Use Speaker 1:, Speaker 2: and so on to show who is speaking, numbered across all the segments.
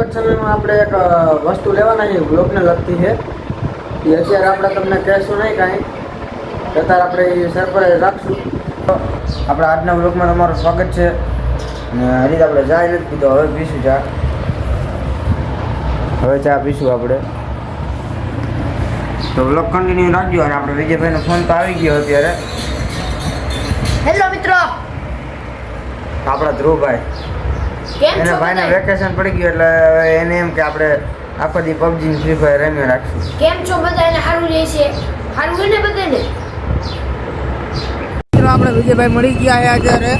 Speaker 1: થોડાક જ સમયમાં આપણે એક વસ્તુ લેવાના છે, બ્લોકને લગતી છે. એ અત્યારે આપણે તમને કહેશું નહીં કાંઈ, અત્યારે આપણે એ સરપ્રાઈઝ રાખશું. તો આપણા આજના બ્લોકમાં તમારું સ્વાગત છે. અને હજી આપણે ચા નથી પીધો, હવે પીશું ચા. હવે ચા પીશું આપણે. તો બ્લોક કન્ટિન્યુ રાખજો. અને આપણે વિજયભાઈનો ફોન તો આવી ગયો અત્યારે.
Speaker 2: હેલો મિત્રો,
Speaker 1: આપણા ધ્રુવભાઈ એને ભાઈને વેકેશન પડી ગયું એટલે એને એમ કે આપણે આખો દી પબજી ફ્રી ફાયર રમ્યા રાખશું.
Speaker 2: કેમ છો બધા? એને સારું રહે છે, સારું હોય ને બધાને.
Speaker 1: આપણે વિજયભાઈ મળી ગયા છે અત્યારે.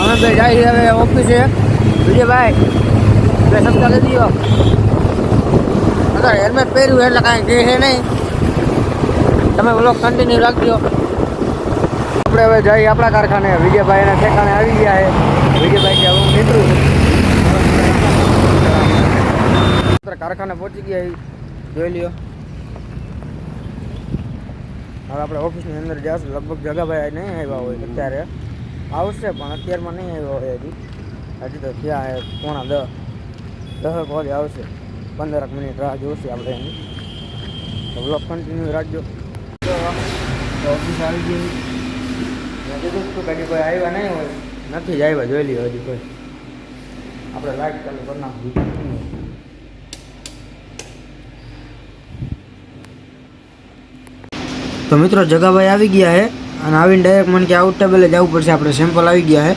Speaker 1: અમે બે જાય હવે ઓફિસે. વિજયભાઈ બે શબ્દ લઈ દો. અત્યારે હેલ્મેટ પહેર્યું એટલે કાંઈ કહે છે નહીં. તમે બ્લોગ કન્ટિન્યુ રાખજો. આપણે હવે જઈએ આપણા કારખાને. વિજયભાઈ એના ઠેકાણે આવી ગયા છે. વિજયભાઈ કે હું નીકળું છું. કારખાને પહોંચી ગયા જોઈ લ્યો. હવે આપણે ઓફિસની અંદર જઈશું. લગભગ જગાભાઈ નહીં આવ્યા હોય અત્યારે. આવશે પણ અત્યારમાં નહીં આવ્યો હોય હજી તો થયા હે 9:45 વાગે આવશે. 15 મિનિટ રાહ જોશે આપણે એની. તો બ્લોગ કન્ટિન્યુ રાખજો. ઓફિસ આવી ગઈ. મેં કીધું તું કદી કોઈ આવ્યા નહીં હોય, નથી જ આવ્યા. જોઈ લ્યો હજી કોઈ. આપણે લાઈટ ચાલુ કરી નાખી. તો મિત્રો જગાભાઈ આવી ગયા છે. અને આવીને ડાયરેક્ટ મને કે આઉટ ટેબલે જવું પડશે, આપણે સેમ્પલ આવી ગયા છે.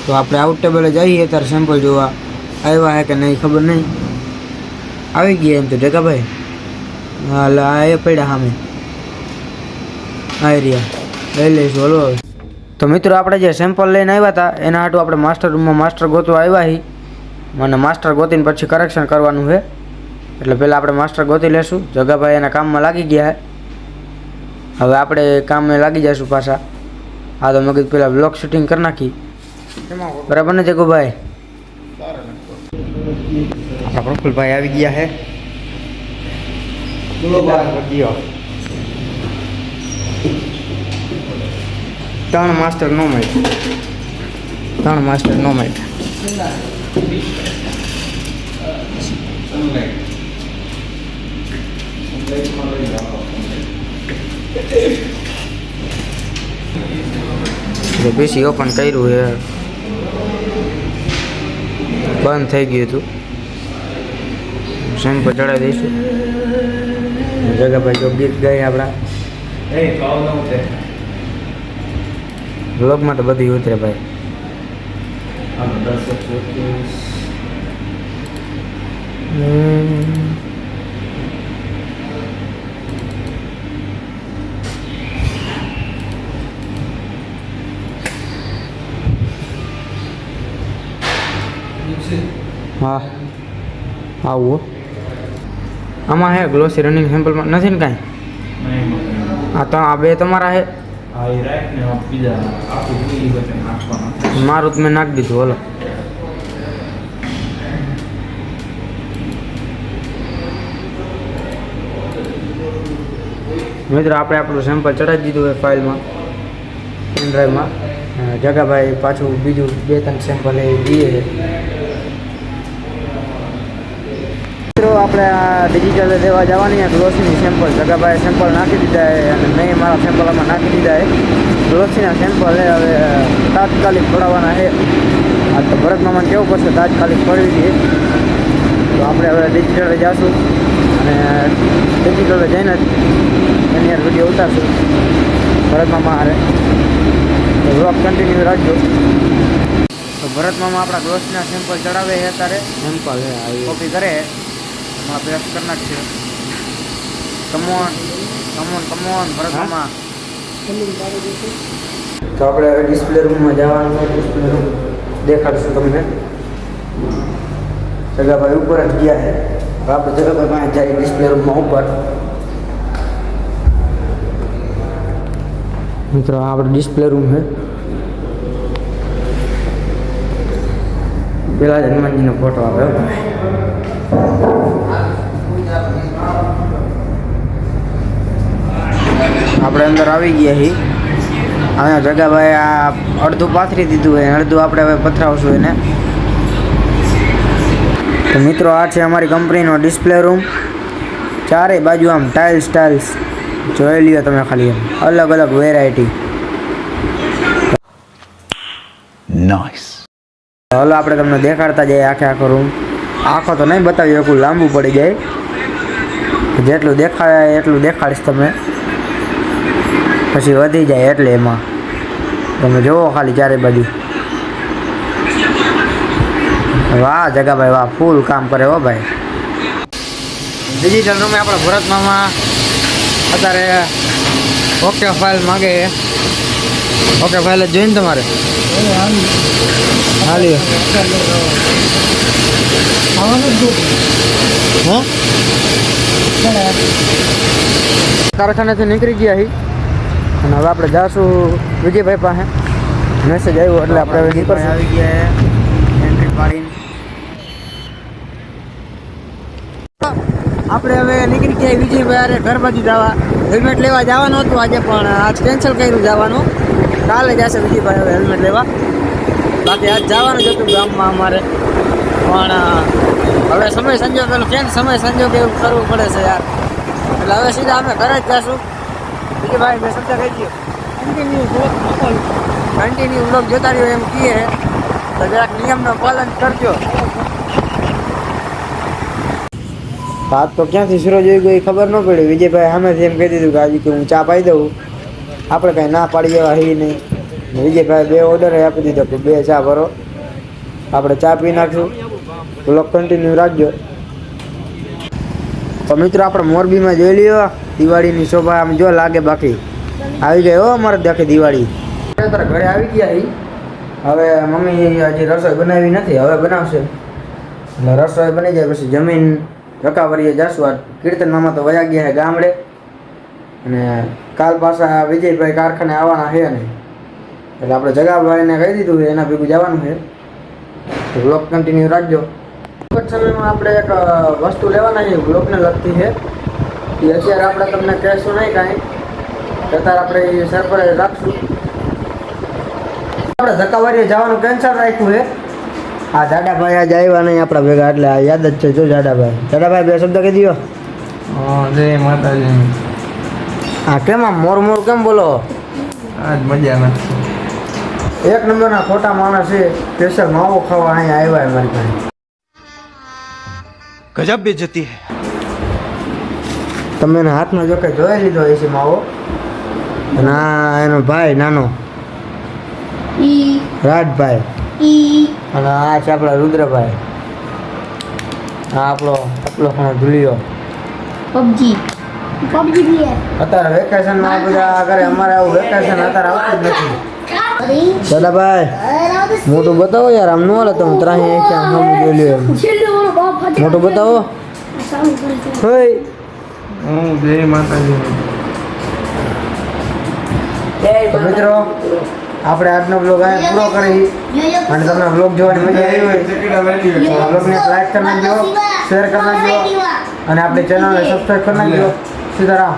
Speaker 1: તો આપણે આઉટ ટેબલે જઈએ ત્યારે સેમ્પલ જોવા આવ્યા છે કે નહીં ખબર નહીં. આવી ગયા એમ તો જગાભાઈ. હાલ આ એ પડ્યા સામે આવી રહ્યા, લઈ લઈશું. હલો તો મિત્રો આપણે જે સેમ્પલ લઈને આવ્યા હતા એના હાટું આપણે માસ્ટર રૂમમાં માસ્ટર ગોતવા આવ્યા છીએ. મને માસ્ટર ગોતીને પછી કરેક્શન કરવાનું છે, એટલે પહેલાં આપણે માસ્ટર ગોતી લેશું. જગાભાઈ એના કામમાં લાગી ગયા છે. હવે આપણે કામે લાગી જઈશું પાછા. હા તો મેં કીધું પેલા બ્લોગ શૂટિંગ કરી નાખી. બરાબર ને જગુભાઈ? આપણા પ્રફુલભાઈ આવી ગયા છે. ત્રણ માસ્ટર નો મળે. બેસી ઓપન કર્યું છે, બંધ થઈ ગયું હતું. સેમ્પલ ચડાવી દઈશું. જગાભાઈ જો ગીત ગાય આપણા બ્લોગમાં તો બધી ઉતરે ભાઈ. હા આવું આમાં હે ગ્લોસી રનિંગ સેમ્પલમાં નથી ને કાંઈ? હા તો આ બે તમારા હે. મારું તો મેં નાખી દીધું. હલો મિત્રો આપણે આપણું સેમ્પલ ચડાવી દીધું હોય ફાઇલમાં, પેન ડ્રાઈવમાં. જગાભાઈ પાછું બીજું 2-3 સેમ્પલ એ દઈએ છે. આપણે આ ડિજિટલ દેવા જવાની ગ્લોસીની સેમ્પલ. જગાભાઈ સેમ્પલ નાખી દીધા છે અને મેં મારા સેમ્પલ આમાં નાખી દીધા છે. ગ્લોસીના સેમ્પલ હવે તાત્કાલિક પડાવવાના છે. આ તો ભરત મામાને કેવું પડશે તાત્કાલિક પડી દઈએ. તો આપણે હવે ડિજિટલે જઈશું અને ડિજિટલે જઈને એની યાર વિડીયો ઉતારશું ભરત મામા હારે. તો બ્લોગ કન્ટિન્યુ રાખજો. તો ભરત મામા આપણા ગ્લોસના સેમ્પલ ચડાવે છે અત્યારે. સેમ્પલ છે કોપી કરે પેસ્ટ કરી નાખશે. કમોન ભરત મામા. તો આપણે હવે ડિસ્પ્લે રૂમમાં જવાનું. ડિસ્પ્લે રૂમ દેખાડશું તમને. જગાભાઈ ઉપર જ ગયા છે. આપણે જગાભાઈ પાસે જાય ડિસ્પ્લે રૂમમાં ઉપર. મિત્રો આ આપણે ડિસ્પ્લે રૂમ છે. પેલા જ હનુમાનજીનો ફોટો આવે. આપણે અંદર આવી ગયા છીએ. અહીંયા જગાભાઈ આ અડધું પાથરી દીધું હોય, અડધું આપણે હવે પથરાવશું એને. તો મિત્રો આ છે અમારી કંપનીનો ડિસ્પ્લે રૂમ. ચારે બાજુ આમ ટાઇલ્સ જોઈ લ્યો તમે ખાલી એમ અલગ અલગ વેરાયટી.
Speaker 3: નાઇસ.
Speaker 1: હાલો આપણે તમને દેખાડતા જઈએ આખો રૂમ. આખો તો નહીં બતાવી શકું, લાંબુ પડી જાય. જેટલું દેખાય એટલું દેખાડીશ તમે, પછી વધી જાય એટલે એમાં તમે જોવો ખાલી ચારે બાજુ. વાહ જગાભાઈ વાહ, ફૂલ કામ કરે હો ભાઈ. ડિજિટલ રૂમે આપણા ભરત મામા અત્યારે ઓકે ફાઇલ માગે. ઓકે ફાઇલ જ જોઈને તમારે હાલી કારખાનેથી નીકળી ગયા હી અને હવે આપણે જાશું વિજયભાઈ પાસે. મેસેજ આવ્યો એટલે આપણે હવે નીકળશું. આવી ગયા એન્ટ્રી પાડીને આપણે હવે નીકળી ગયા વિજયભાઈ અરે ઘર બાજુ જવા. હેલ્મેટ લેવા જવાનું હતું આજે, પણ આજ કેન્સલ કર્યું જવાનું. કાલે જશે વિજયભાઈ હવે હેલ્મેટ લેવા. બાકી આજ જવાનું જ હતું ગામમાં અમારે, પણ હવે સમય સંજોગ પેલું કેમ સમય સંજોગ એવું કરવું પડે છે યાર. એટલે હવે સીધા અમે ઘરે જ જઈશું. વિજયભાઈ મેં સમજા કહી દઉં કન્ટિન્યુ બ્લોગ જોતા રહ્યો એમ કહીએ તો જરાક નિયમનું પાલન કરજો. વાત તો ક્યાંથી શરૂ જોઈ ગઈ ખબર ન પડી. વિજયભાઈ સામેથી એમ કહી દીધું કે આજે કે હું ચા પાઈ દઉં. આપણે કાંઈ ના પાડી એવા હી નહીં. વિજયભાઈ 2 ઓર્ડર આપી દીધો કે 2 ચા ભરો, આપણે ચા પી નાખશું. બ્લોગ કન્ટિન્યુ રાખજો. તો મિત્રો આપણે મોરબીમાં જોઈ લ્યો દિવાળીની શોભા આમ જો લાગે. બાકી આવી ગઈ હો અમારે દેખે દિવાળી. અત્યારે ઘરે આવી ગયા હી. હવે મમ્મી હજી રસોઈ બનાવી નથી, હવે બનાવશે. એટલે રસોઈ બની જાય પછી જમીન રકાવરીએ જશું. આ કીર્તન મામા તો વયા ગયા છે ગામડે, અને કાલ પાછા વિજયભાઈ કારખાને આવવાના છે નહીં. એટલે આપણે જગાભાઈને કહી દીધું છે એના ભેગું જવાનું છે. બ્લોગ કન્ટિન્યુ રાખજો. ટૂંક જ સમયમાં આપણે એક વસ્તુ લેવાના છે બ્લોગને લગતી છે. એ અત્યારે આપણે તમને કહેશું નહીં કાંઈ, અત્યારે આપણે એ સરપ્રાઈઝ રાખશું. આપણે ધક્કાવારીએ જવાનું કેન્સલ રાખ્યું છે. આ જાડાભાઈ આજે આવ્યા નહીં આપણા ભેગા, એટલે આ યાદ જ છે. જો જાડાભાઈ 2 શબ્દ કહી દો.
Speaker 4: જય માતાજી.
Speaker 1: હા કેમ આમ મોર કેમ બોલો?
Speaker 4: આજ મજા નથી.
Speaker 1: 1 નંબરના ખોટા માણસ છે. સ્પેશિયલ માવો ખાવા અહીંયા આવ્યા મારી પાસે.
Speaker 3: ગજબ બેઇજ્જતી હે.
Speaker 1: તમે એના હાથમાં જો કે જોઈ લીધો હશે માવો. અને આ એનો ભાઈ નાનો રાજભાઈ, અને આ છે આપણા રુદ્રભાઈ. આ આપણો ધુલિયો.
Speaker 2: પબજી બી
Speaker 1: અત્યારે વેકેશનમાં બધા કરે. અમારે આવું વેકેશન અત્યારે આવતું જ નથી. દાદાભાઈ મોટું બતાવો યાર, આમ ન હાલે. તમે ત્રાહી આમ જોઈ લ્યો એમ. મોટું બતાવો. હોય
Speaker 4: જય માતાજી.
Speaker 1: તો મિત્રો આપણે આજનો બ્લોગ અહીંયા પૂરો કરી. અને તમને બ્લોગ જોવાની મજા આવી હોય તો બ્લોગને લાઈક કરી નાખજો, શેર કરી નાખજો, અને આપણી ચેનલને સબસ્ક્રાઈબ કરી નાખજો. સીતારામ.